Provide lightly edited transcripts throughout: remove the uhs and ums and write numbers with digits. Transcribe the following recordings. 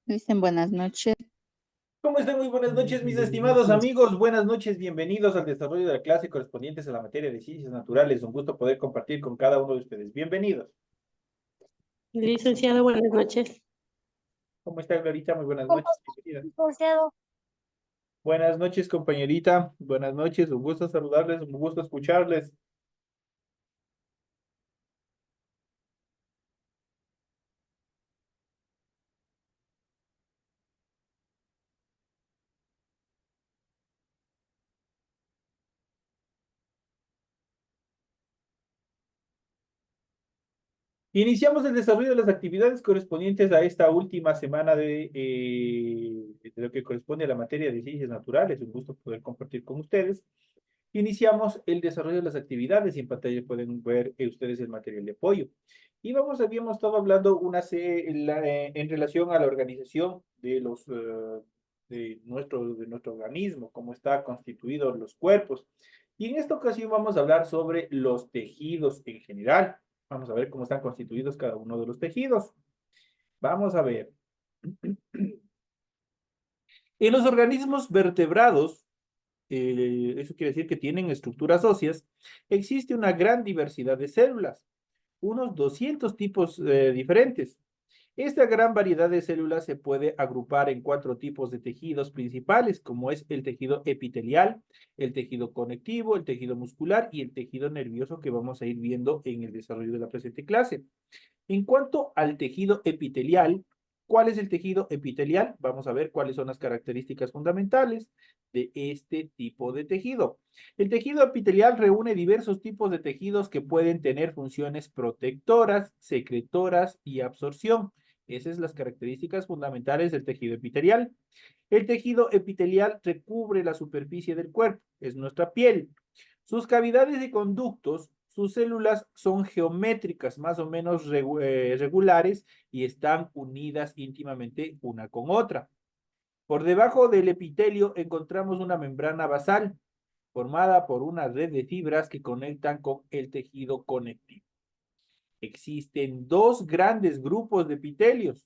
Dicen buenas noches. ¿Cómo están? Muy buenas noches, mis estimados amigos. Buenas noches, bienvenidos al desarrollo de la clase correspondientes a la materia de ciencias naturales. Un gusto poder compartir con cada uno de ustedes. Bienvenidos. Licenciado, buenas noches. ¿Cómo está, Glorita? Muy buenas noches. Bienvenida. Licenciado. Buenas noches, compañerita. Buenas noches. Un gusto saludarles, un gusto escucharles. Iniciamos el desarrollo de las actividades correspondientes a esta última semana de lo que corresponde a la materia de ciencias naturales. Un gusto poder compartir con ustedes. Iniciamos el desarrollo de las actividades y en pantalla pueden ver ustedes el material de apoyo. Y habíamos estado hablando en relación a la organización de de nuestro organismo, cómo está constituidos los cuerpos. Y en esta ocasión vamos a hablar sobre los tejidos en general. Vamos a ver cómo están constituidos cada uno de los tejidos. Vamos a ver. En los organismos vertebrados, eso quiere decir que tienen estructuras óseas, existe una gran diversidad de células, unos 200 tipos diferentes. Esta gran variedad de células se puede agrupar en 4 tipos de tejidos principales, como es el tejido epitelial, el tejido conectivo, el tejido muscular y el tejido nervioso que vamos a ir viendo en el desarrollo de la presente clase. En cuanto al tejido epitelial, ¿cuál es el tejido epitelial? Vamos a ver cuáles son las características fundamentales de este tipo de tejido. El tejido epitelial reúne diversos tipos de tejidos que pueden tener funciones protectoras, secretoras y absorción. Esas son las características fundamentales del tejido epitelial. El tejido epitelial recubre la superficie del cuerpo, es nuestra piel. Sus cavidades y conductos, sus células son geométricas, más o menos regulares y están unidas íntimamente una con otra. Por debajo del epitelio encontramos una membrana basal formada por una red de fibras que conectan con el tejido conectivo. Existen 2 grandes grupos de epitelios.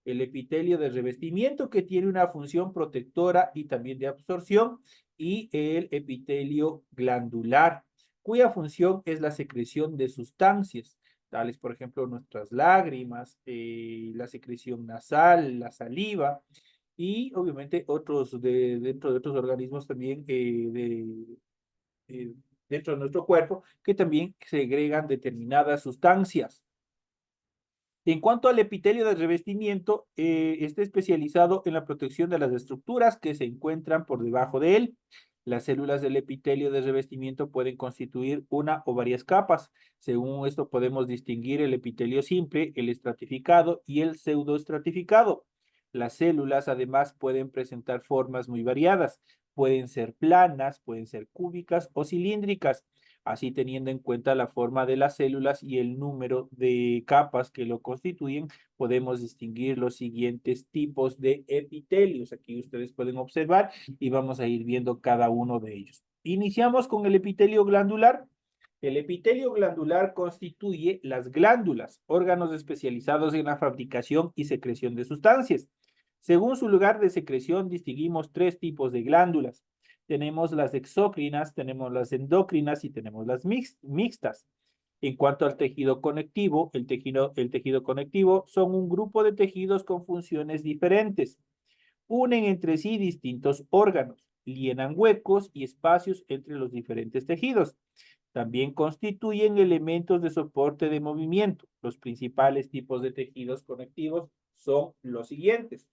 El epitelio de revestimiento, que tiene una función protectora y también de absorción, y el epitelio glandular, cuya función es la secreción de sustancias, tales por ejemplo nuestras lágrimas, la secreción nasal, la saliva, y obviamente dentro de otros organismos también eh, dentro de nuestro cuerpo, que también segregan determinadas sustancias. En cuanto al epitelio de revestimiento, está especializado en la protección de las estructuras que se encuentran por debajo de él. Las células del epitelio de revestimiento pueden constituir una o varias capas. Según esto podemos distinguir el epitelio simple, el estratificado y el pseudoestratificado. Las células además pueden presentar formas muy variadas. Pueden ser planas, pueden ser cúbicas o cilíndricas, así teniendo en cuenta la forma de las células y el número de capas que lo constituyen, podemos distinguir los siguientes tipos de epitelios. Aquí ustedes pueden observar y vamos a ir viendo cada uno de ellos. Iniciamos con el epitelio glandular. El epitelio glandular constituye las glándulas, órganos especializados en la fabricación y secreción de sustancias. Según su lugar de secreción, distinguimos 3 tipos de glándulas. Tenemos las exócrinas, tenemos las endocrinas y tenemos las mixtas. En cuanto al tejido conectivo, el tejido conectivo son un grupo de tejidos con funciones diferentes. Unen entre sí distintos órganos, llenan huecos y espacios entre los diferentes tejidos. También constituyen elementos de soporte de movimiento. Los principales tipos de tejidos conectivos son los siguientes.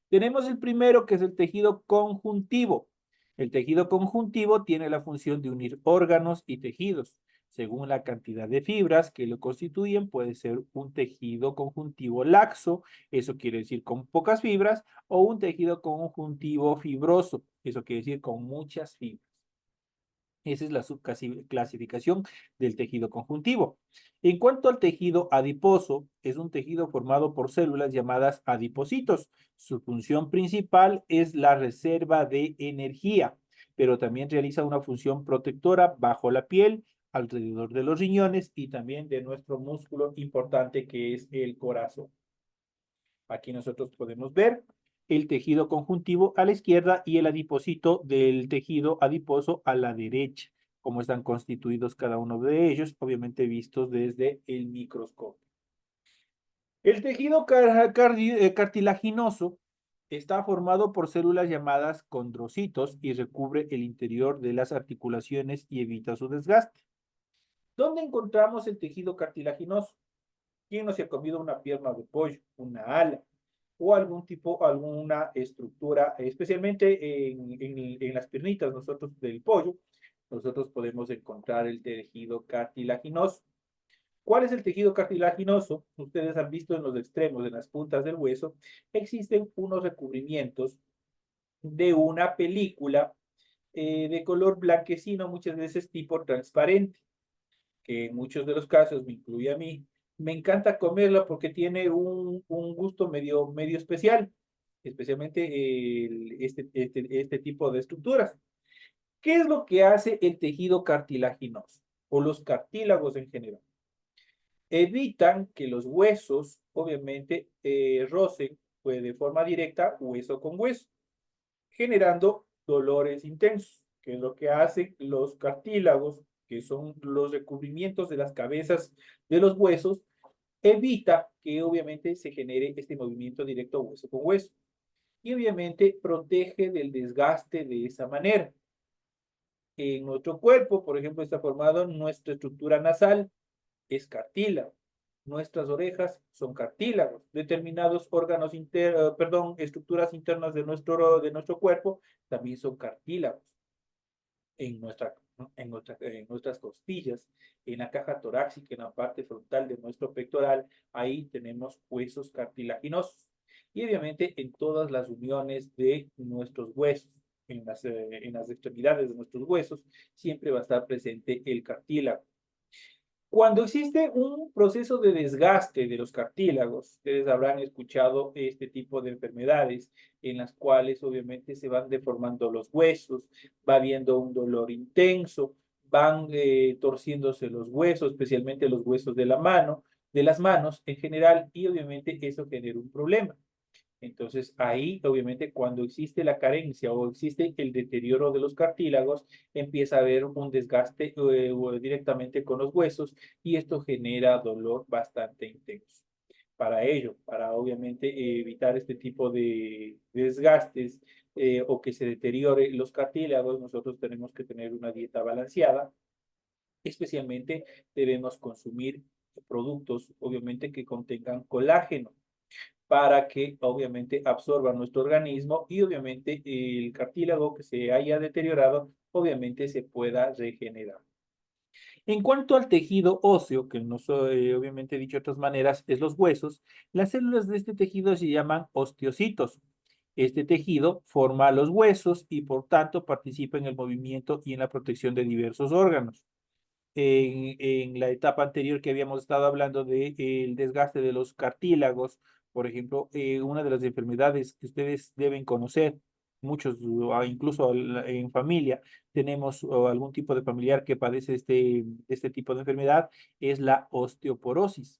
Tenemos el primero, que es el tejido conjuntivo. El tejido conjuntivo tiene la función de unir órganos y tejidos. Según la cantidad de fibras que lo constituyen, puede ser un tejido conjuntivo laxo, eso quiere decir con pocas fibras, o un tejido conjuntivo fibroso, Eso quiere decir con muchas fibras. Esa es la subclasificación del tejido conjuntivo. En cuanto al tejido adiposo, es un tejido formado por células llamadas adipocitos. Su función principal es la reserva de energía, pero también realiza una función protectora bajo la piel, alrededor de los riñones y también de nuestro músculo importante que es el corazón. Aquí nosotros podemos ver el tejido conjuntivo a la izquierda y el adipocito del tejido adiposo a la derecha, cómo están constituidos cada uno de ellos, obviamente vistos desde el microscopio. El tejido cartilaginoso está formado por células llamadas condrocitos y recubre el interior de las articulaciones y evita su desgaste. ¿Dónde encontramos el tejido cartilaginoso? ¿Quién no se ha comido una pierna de pollo, una ala o algún tipo, alguna estructura, especialmente en las piernitas nosotros del pollo, nosotros podemos encontrar el tejido cartilaginoso. ¿Cuál es el tejido cartilaginoso? Ustedes han visto en los extremos, en las puntas del hueso, existen unos recubrimientos de una película de color blanquecino, muchas veces tipo transparente, que en muchos de los casos me incluye a mí, me encanta comerla porque tiene un gusto medio especial, especialmente este tipo de estructuras. ¿Qué es lo que hace el tejido cartilaginoso o los cartílagos en general? Evitan que los huesos, obviamente, rocen pues, de forma directa hueso con hueso, generando dolores intensos, que es lo que hacen los cartílagos, que son los recubrimientos de las cabezas de los huesos, evita que obviamente se genere este movimiento directo hueso con hueso. Y obviamente protege del desgaste de esa manera. En nuestro cuerpo, por ejemplo, está formado nuestra estructura nasal, es cartílago. Nuestras orejas son cartílagos. Determinados órganos estructuras internas de nuestro cuerpo también son cartílagos. En, nuestra, en nuestras costillas, en la caja torácica, en la parte frontal de nuestro pectoral, ahí tenemos huesos cartilaginosos. Y obviamente en todas las uniones de nuestros huesos, en las extremidades de nuestros huesos, siempre va a estar presente el cartílago. Cuando existe un proceso de desgaste de los cartílagos, ustedes habrán escuchado este tipo de enfermedades en las cuales obviamente se van deformando los huesos, va habiendo un dolor intenso, van torciéndose los huesos, especialmente los huesos de la mano, de las manos en general, y obviamente eso genera un problema. Entonces, ahí, obviamente, cuando existe la carencia o existe el deterioro de los cartílagos, empieza a haber un desgaste directamente con los huesos y esto genera dolor bastante intenso. Para ello, para obviamente evitar este tipo de desgastes o que se deteriore los cartílagos, nosotros tenemos que tener una dieta balanceada. Especialmente debemos consumir productos, obviamente, que contengan colágeno para que obviamente absorba nuestro organismo y obviamente el cartílago que se haya deteriorado obviamente se pueda regenerar. En cuanto al tejido óseo, que no soy, obviamente dicho de otras maneras, es los huesos, las células de este tejido se llaman osteocitos. Este tejido forma los huesos y por tanto participa en el movimiento y en la protección de diversos órganos. En la etapa anterior que habíamos estado hablando del desgaste de los cartílagos, por ejemplo, una de las enfermedades que ustedes deben conocer, muchos, incluso en familia, tenemos algún tipo de familiar que padece este tipo de enfermedad, es la osteoporosis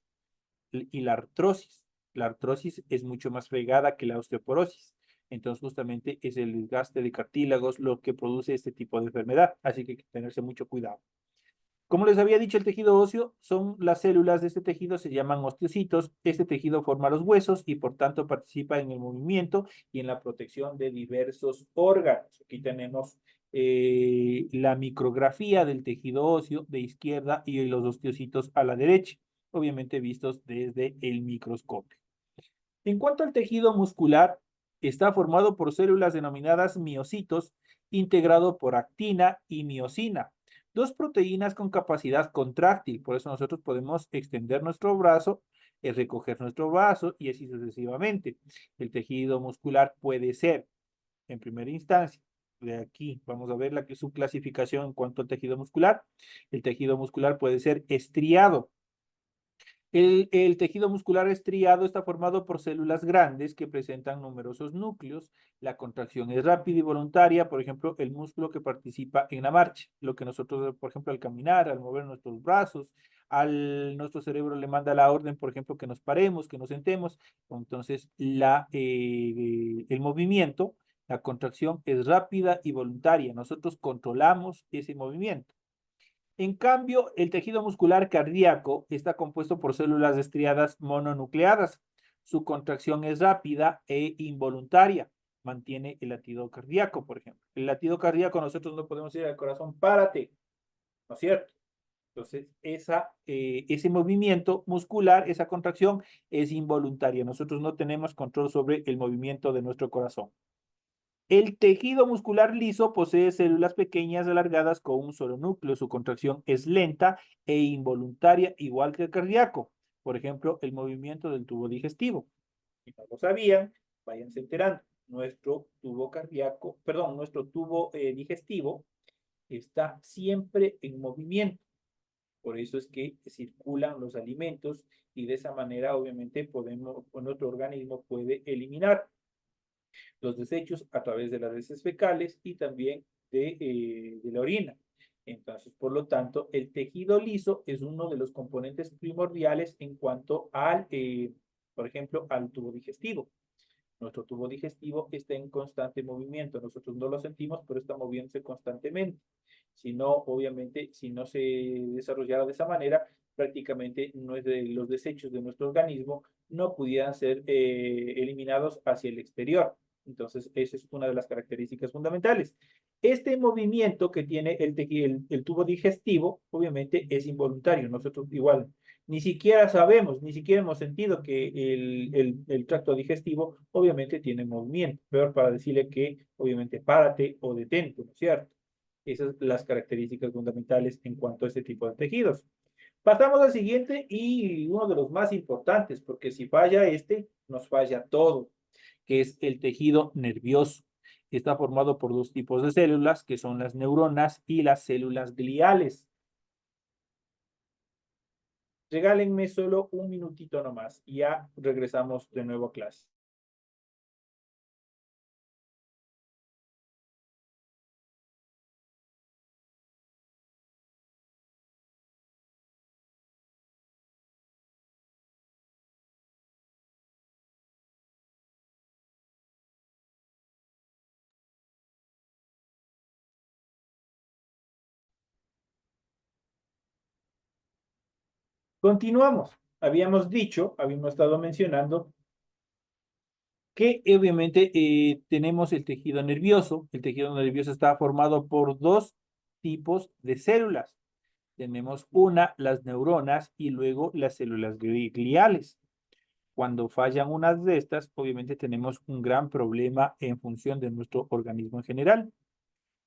y la artrosis. La artrosis es mucho más fregada que la osteoporosis. Entonces, justamente es el desgaste de cartílagos lo que produce este tipo de enfermedad. Así que hay que tenerse mucho cuidado. Como les había dicho, el tejido óseo son las células de este tejido, se llaman osteocitos. Este tejido forma los huesos y por tanto participa en el movimiento y en la protección de diversos órganos. Aquí tenemos la micrografía del tejido óseo de izquierda y los osteocitos a la derecha, obviamente vistos desde el microscopio. En cuanto al tejido muscular, está formado por células denominadas miocitos, integrado por actina y miosina, dos proteínas con capacidad contráctil. Por eso nosotros podemos extender nuestro brazo, recoger nuestro brazo y así sucesivamente. El tejido muscular puede ser, en primera instancia, de aquí. Vamos a ver su clasificación en cuanto al tejido muscular. El tejido muscular puede ser estriado. El tejido muscular estriado está formado por células grandes que presentan numerosos núcleos. La contracción es rápida y voluntaria, por ejemplo, el músculo que participa en la marcha, lo que nosotros, por ejemplo, al caminar, al mover nuestros brazos, nuestro cerebro le manda la orden, por ejemplo, que nos paremos, que nos sentemos. Entonces, el movimiento, la contracción es rápida y voluntaria. Nosotros controlamos ese movimiento. En cambio, el tejido muscular cardíaco está compuesto por células estriadas mononucleadas. Su contracción es rápida e involuntaria. Mantiene el latido cardíaco, por ejemplo. El latido cardíaco, nosotros no podemos decir al corazón, párate, ¿no es cierto? Entonces, ese movimiento muscular, esa contracción es involuntaria. Nosotros no tenemos control sobre el movimiento de nuestro corazón. El tejido muscular liso posee células pequeñas alargadas con un solo núcleo. Su contracción es lenta e involuntaria, igual que el cardíaco. Por ejemplo, el movimiento del tubo digestivo. Si no lo sabían, váyanse enterando. Nuestro tubo cardíaco, perdón, nuestro tubo digestivo está siempre en movimiento. Por eso es que circulan los alimentos y de esa manera, obviamente, nuestro organismo puede eliminar los desechos a través de las heces fecales y también de la orina. Entonces, por lo tanto, el tejido liso es uno de los componentes primordiales en cuanto por ejemplo, al tubo digestivo. Nuestro tubo digestivo está en constante movimiento. Nosotros no lo sentimos, pero está moviéndose constantemente. Si no, obviamente, si no se desarrollara de esa manera, prácticamente los desechos de nuestro organismo no pudieran ser eliminados hacia el exterior. Entonces, esa es una de las características fundamentales. Este movimiento que tiene el tubo digestivo, obviamente, es involuntario. Nosotros igual ni siquiera sabemos, ni siquiera hemos sentido que el tracto digestivo obviamente tiene movimiento. Peor para decirle que obviamente párate o detente, ¿no es cierto? Esas son las características fundamentales en cuanto a este tipo de tejidos. Pasamos al siguiente y uno de los más importantes, porque si falla este, nos falla todo, que es el tejido nervioso. Está formado por dos tipos de células, que son las neuronas y las células gliales. Regálenme solo un minutito nomás y ya regresamos de nuevo a clase. Continuamos. Habíamos estado mencionando que obviamente tenemos el tejido nervioso. El tejido nervioso está formado por dos tipos de células. Tenemos las neuronas y luego las células gliales. Cuando fallan unas de estas, obviamente tenemos un gran problema en función de nuestro organismo en general.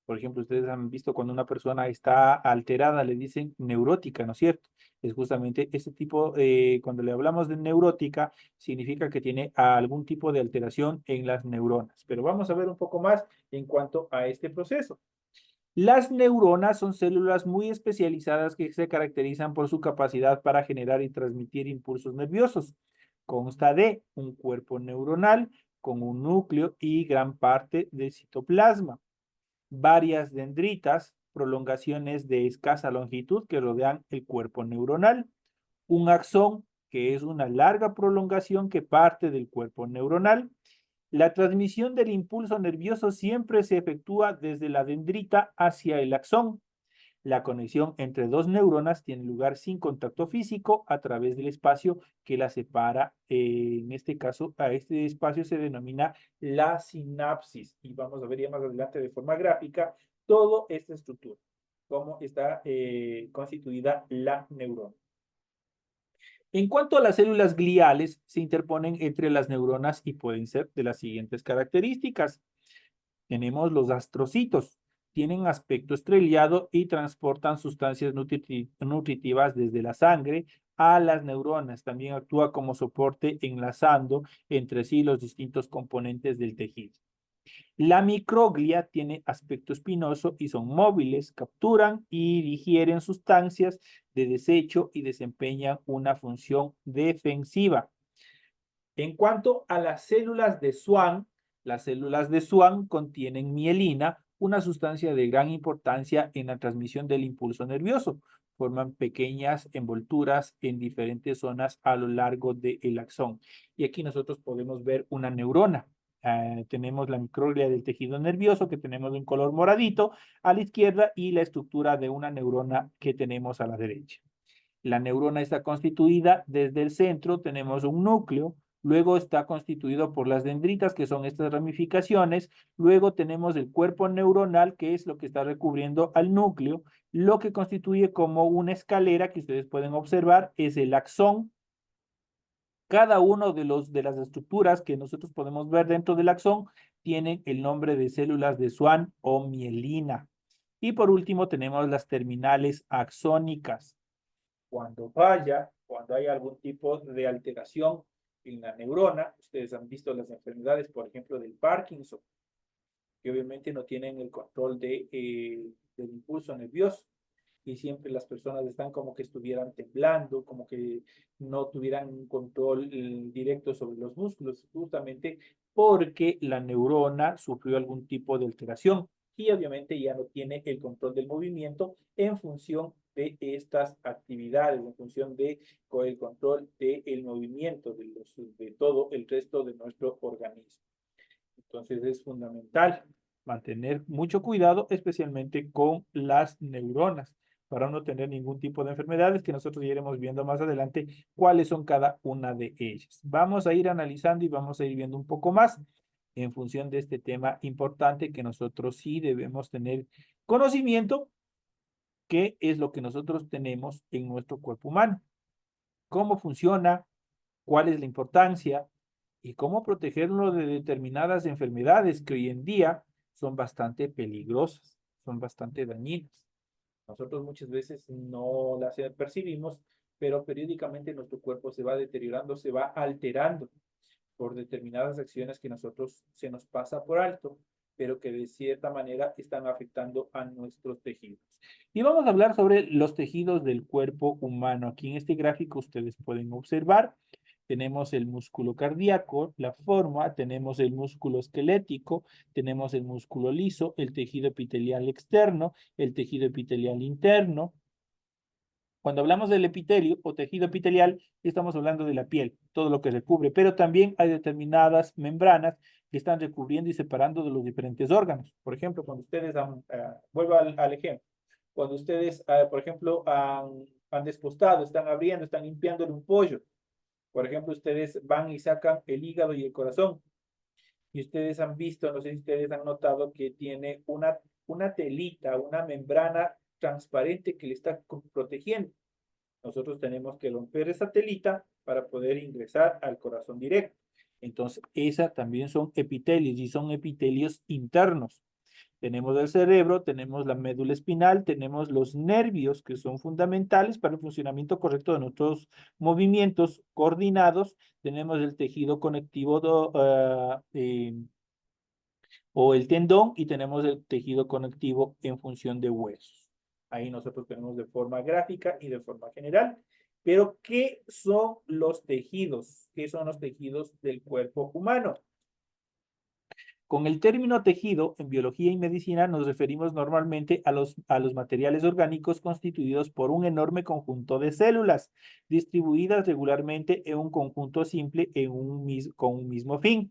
Por ejemplo, ustedes han visto cuando una persona está alterada, le dicen neurótica, ¿no es cierto? Es justamente ese tipo, cuando le hablamos de neurótica, significa que tiene algún tipo de alteración en las neuronas. Pero vamos a ver un poco más en cuanto a este proceso. Las neuronas son células muy especializadas que se caracterizan por su capacidad para generar y transmitir impulsos nerviosos. Consta de un cuerpo neuronal con un núcleo y gran parte de citoplasma, varias dendritas, prolongaciones de escasa longitud que rodean el cuerpo neuronal, un axón, que es una larga prolongación que parte del cuerpo neuronal. La transmisión del impulso nervioso siempre se efectúa desde la dendrita hacia el axón. La conexión entre dos neuronas tiene lugar sin contacto físico a través del espacio que la separa. En este caso, a este espacio se denomina la sinapsis. Y vamos a ver ya más adelante de forma gráfica toda esta estructura, cómo está constituida la neurona. En cuanto a las células gliales, se interponen entre las neuronas y pueden ser de las siguientes características. Tenemos los astrocitos. Tienen aspecto estrellado y transportan sustancias nutritivas desde la sangre a las neuronas. También actúa como soporte enlazando entre sí los distintos componentes del tejido. La microglia tiene aspecto espinoso y son móviles, capturan y digieren sustancias de desecho y desempeñan una función defensiva. En cuanto a las células de Schwann contienen mielina, una sustancia de gran importancia en la transmisión del impulso nervioso. Forman pequeñas envolturas en diferentes zonas a lo largo del axón. Y aquí nosotros podemos ver una neurona. Tenemos la microglia del tejido nervioso que tenemos en color moradito a la izquierda y la estructura de una neurona que tenemos a la derecha. La neurona está constituida desde el centro, tenemos un núcleo, luego está constituido por las dendritas, que son estas ramificaciones, luego tenemos el cuerpo neuronal, que es lo que está recubriendo al núcleo, lo que constituye como una escalera que ustedes pueden observar es el axón. Cada uno de las estructuras que nosotros podemos ver dentro del axón tienen el nombre de células de Schwann o mielina. Y por último tenemos las terminales axónicas. Cuando hay algún tipo de alteración en la neurona, ustedes han visto las enfermedades, por ejemplo, del Parkinson, que obviamente no tienen el control del impulso nervioso y siempre las personas están como que estuvieran temblando, como que no tuvieran un control directo sobre los músculos, justamente porque la neurona sufrió algún tipo de alteración y obviamente ya no tiene el control del movimiento en función de estas actividades, en función de con el control del movimiento de todo el resto de nuestro organismo. Entonces es fundamental mantener mucho cuidado, especialmente con las neuronas, para no tener ningún tipo de enfermedades que nosotros iremos viendo más adelante cuáles son cada una de ellas. Vamos a ir analizando y vamos a ir viendo un poco más en función de este tema importante que nosotros sí debemos tener conocimiento, qué es lo que nosotros tenemos en nuestro cuerpo humano, cómo funciona, cuál es la importancia y cómo protegerlo de determinadas enfermedades que hoy en día son bastante peligrosas, son bastante dañinas. Nosotros muchas veces no las percibimos, pero periódicamente nuestro cuerpo se va deteriorando, se va alterando por determinadas acciones que nosotros se nos pasa por alto, pero que de cierta manera están afectando a nuestros tejidos. Y vamos a hablar sobre los tejidos del cuerpo humano. Aquí en este gráfico ustedes pueden observar, tenemos el músculo cardíaco, la forma, tenemos el músculo esquelético, tenemos el músculo liso, el tejido epitelial externo, el tejido epitelial interno. Cuando hablamos del epitelio o tejido epitelial, estamos hablando de la piel, todo lo que recubre, pero también hay determinadas membranas que están recubriendo y separando de los diferentes órganos. Por ejemplo, cuando ustedes vuelvo al ejemplo, cuando ustedes, por ejemplo, han despostado, están abriendo, están limpiando un pollo, por ejemplo, ustedes van y sacan el hígado y el corazón, y ustedes han visto, no sé si ustedes han notado que tiene una telita, una membrana transparente que le está protegiendo. Nosotros tenemos que romper esa telita para poder ingresar al corazón directo. Entonces, esas también son epitelios y son epitelios internos. Tenemos el cerebro, tenemos la médula espinal, tenemos los nervios que son fundamentales para el funcionamiento correcto de nuestros movimientos coordinados. Tenemos el tejido conectivo o el tendón y tenemos el tejido conectivo en función de huesos. Ahí nosotros tenemos de forma gráfica y de forma general. Pero, ¿qué son los tejidos? ¿Qué son los tejidos del cuerpo humano? Con el término tejido, en biología y medicina nos referimos normalmente a los materiales orgánicos constituidos por un enorme conjunto de células, distribuidas regularmente en un conjunto simple con un mismo fin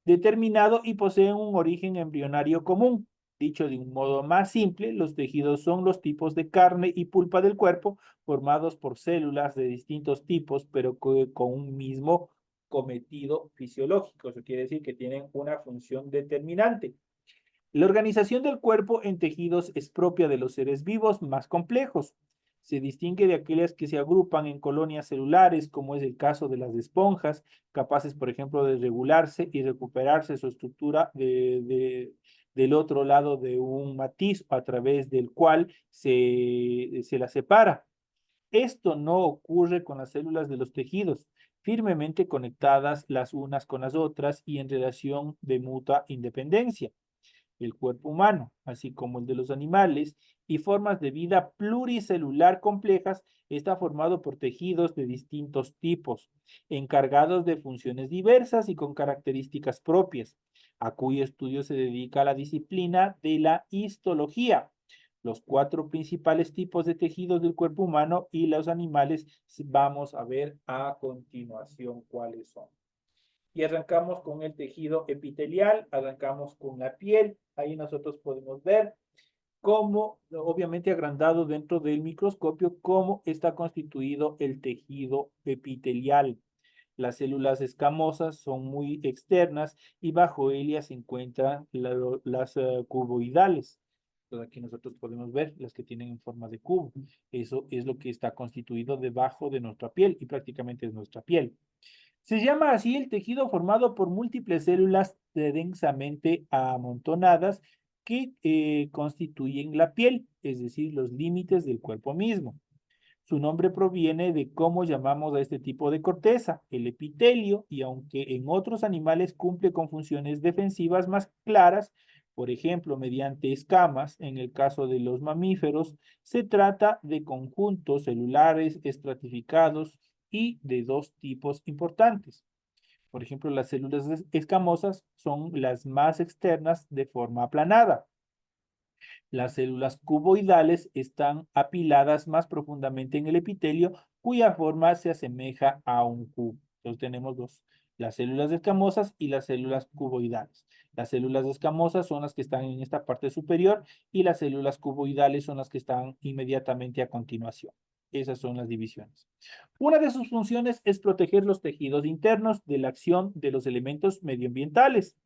determinado y poseen un origen embrionario común. Dicho de un modo más simple, los tejidos son los tipos de carne y pulpa del cuerpo formados por células de distintos tipos, pero con un mismo cometido fisiológico. Eso quiere decir que tienen una función determinante. La organización del cuerpo en tejidos es propia de los seres vivos más complejos. Se distingue de aquellas que se agrupan en colonias celulares, como es el caso de las esponjas, capaces, por ejemplo, de regularse y recuperarse su estructura del otro lado de un matiz a través del cual se la separa. Esto no ocurre con las células de los tejidos, firmemente conectadas las unas con las otras y en relación de mutua independencia. El cuerpo humano, así como el de los animales, y formas de vida pluricelular complejas, está formado por tejidos de distintos tipos, encargados de funciones diversas y con características propias, a cuyo estudio se dedica la disciplina de la histología. Los cuatro principales tipos de tejidos del cuerpo humano y los animales vamos a ver a continuación cuáles son. Y arrancamos con el tejido epitelial, arrancamos con la piel. Ahí nosotros podemos ver cómo, obviamente agrandado dentro del microscopio, cómo está constituido el tejido epitelial. Las células escamosas son muy externas y bajo ellas se encuentran las cuboidales. Entonces aquí nosotros podemos ver las que tienen en forma de cubo. Eso es lo que está constituido debajo de nuestra piel y prácticamente es nuestra piel. Se llama así el tejido formado por múltiples células densamente amontonadas que constituyen la piel, es decir, los límites del cuerpo mismo. Su nombre proviene de cómo llamamos a este tipo de corteza, el epitelio, y aunque en otros animales cumple con funciones defensivas más claras, por ejemplo, mediante escamas, en el caso de los mamíferos, se trata de conjuntos celulares estratificados y de dos tipos importantes. Por ejemplo, las células escamosas son las más externas de forma aplanada. Las células cuboidales están apiladas más profundamente en el epitelio, cuya forma se asemeja a un cubo. Entonces tenemos dos, las células escamosas y las células cuboidales. Las células escamosas son las que están en esta parte superior y las células cuboidales son las que están inmediatamente a continuación. Esas son las divisiones. Una de sus funciones es proteger los tejidos internos de la acción de los elementos medioambientales,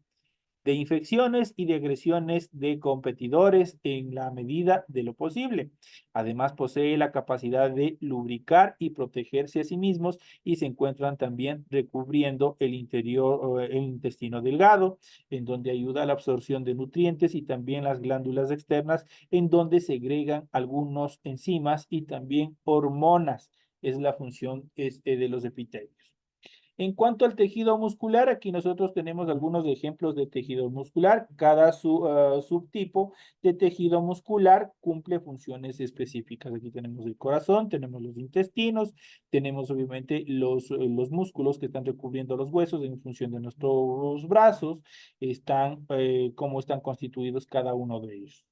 de infecciones y de agresiones de competidores en la medida de lo posible. Además, posee la capacidad de lubricar y protegerse a sí mismos y se encuentran también recubriendo el interior, el intestino delgado, en donde ayuda a la absorción de nutrientes y también las glándulas externas, en donde segregan algunos enzimas y también hormonas. Es la función de los epitelios. En cuanto al tejido muscular, aquí nosotros tenemos algunos ejemplos de tejido muscular. Cada subtipo de tejido muscular cumple funciones específicas. Aquí tenemos el corazón, tenemos los intestinos, tenemos obviamente los músculos que están recubriendo los huesos en función de nuestros brazos, cómo están constituidos cada uno de ellos.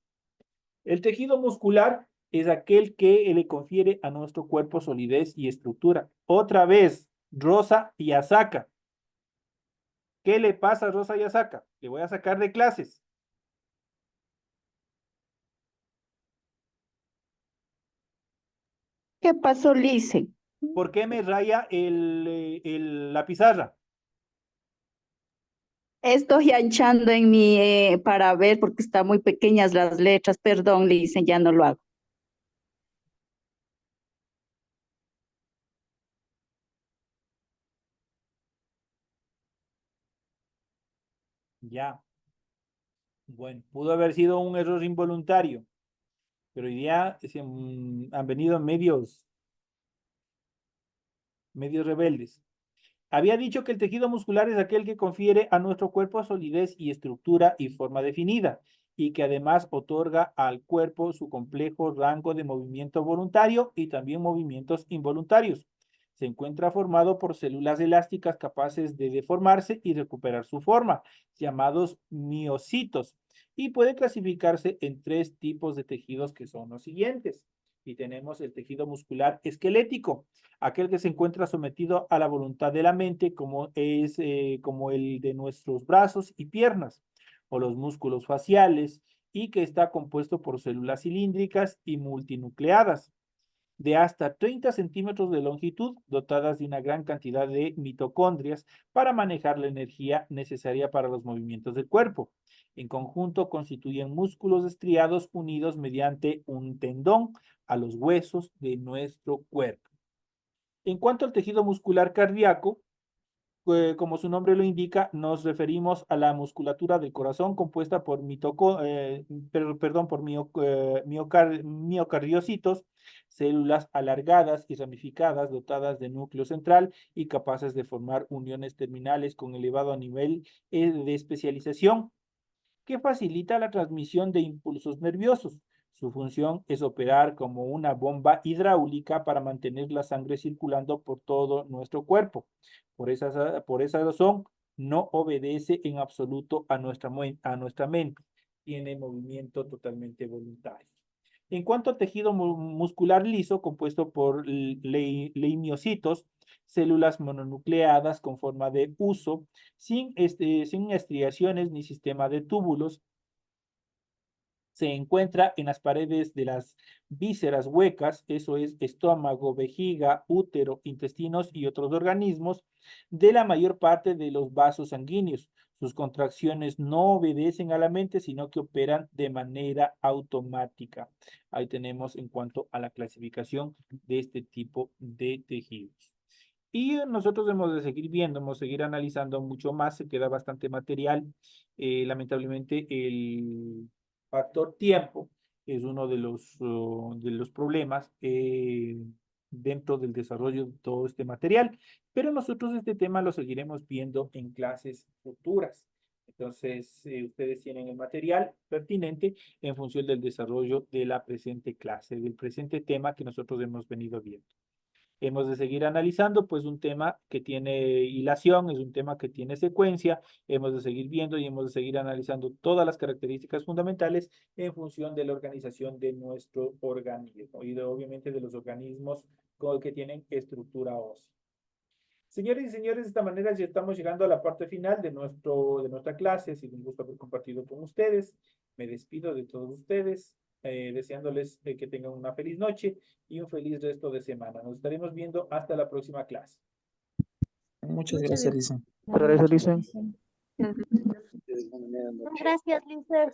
El tejido muscular es aquel que le confiere a nuestro cuerpo solidez y estructura. Otra vez, Rosa y Asaka. ¿Qué le pasa a Rosa y Asaka? Le voy a sacar de clases. ¿Qué pasó, Lice? ¿Por qué me raya la pizarra? Estoy anchando en mi para ver porque están muy pequeñas las letras. Perdón, Lice, ya no lo hago. Ya. Bueno, pudo haber sido un error involuntario, pero hoy día han venido medios rebeldes. Había dicho que el tejido muscular es aquel que confiere a nuestro cuerpo solidez y estructura y forma definida, y que además otorga al cuerpo su complejo rango de movimiento voluntario y también movimientos involuntarios. Se encuentra formado por células elásticas capaces de deformarse y recuperar su forma, llamados miocitos, y puede clasificarse en tres tipos de tejidos que son los siguientes. Y tenemos el tejido muscular esquelético, aquel que se encuentra sometido a la voluntad de la mente, como el de nuestros brazos y piernas, o los músculos faciales, y que está compuesto por células cilíndricas y multinucleadas, de hasta 30 centímetros de longitud, dotadas de una gran cantidad de mitocondrias para manejar la energía necesaria para los movimientos del cuerpo. En conjunto constituyen músculos estriados unidos mediante un tendón a los huesos de nuestro cuerpo. En cuanto al tejido muscular cardíaco, como su nombre lo indica, nos referimos a la musculatura del corazón compuesta por miocardiocitos, células alargadas y ramificadas dotadas de núcleo central y capaces de formar uniones terminales con elevado nivel de especialización que facilita la transmisión de impulsos nerviosos. Su función es operar como una bomba hidráulica para mantener la sangre circulando por todo nuestro cuerpo. Por esa razón, no obedece en absoluto a nuestra mente. Tiene movimiento totalmente voluntario. En cuanto al tejido muscular liso, compuesto por leimiocitos, células mononucleadas con forma de huso, sin estriaciones ni sistema de túbulos, se encuentra en las paredes de las vísceras huecas, eso es estómago, vejiga, útero, intestinos y otros organismos, de la mayor parte de los vasos sanguíneos. Sus contracciones no obedecen a la mente, sino que operan de manera automática. Ahí tenemos en cuanto a la clasificación de este tipo de tejidos. Y nosotros hemos de seguir viendo, hemos de seguir analizando mucho más, se queda bastante material. Lamentablemente el factor tiempo es uno de los problemas dentro del desarrollo de todo este material, pero nosotros este tema lo seguiremos viendo en clases futuras. Entonces, ustedes tienen el material pertinente en función del desarrollo de la presente clase, del presente tema que nosotros hemos venido viendo. Hemos de seguir analizando, pues, un tema que tiene hilación, es un tema que tiene secuencia. Hemos de seguir viendo y hemos de seguir analizando todas las características fundamentales en función de la organización de nuestro organismo y obviamente de los organismos que tienen estructura ósea. Señores y señores, de esta manera ya estamos llegando a la parte final de nuestra clase. Ha sido un gusto haber compartido con ustedes. Me despido de todos ustedes, deseándoles que tengan una feliz noche y un feliz resto de semana. Nos estaremos viendo hasta la próxima clase. Muchas gracias, Lisa. Gracias, Lisa. Gracias, Lisa.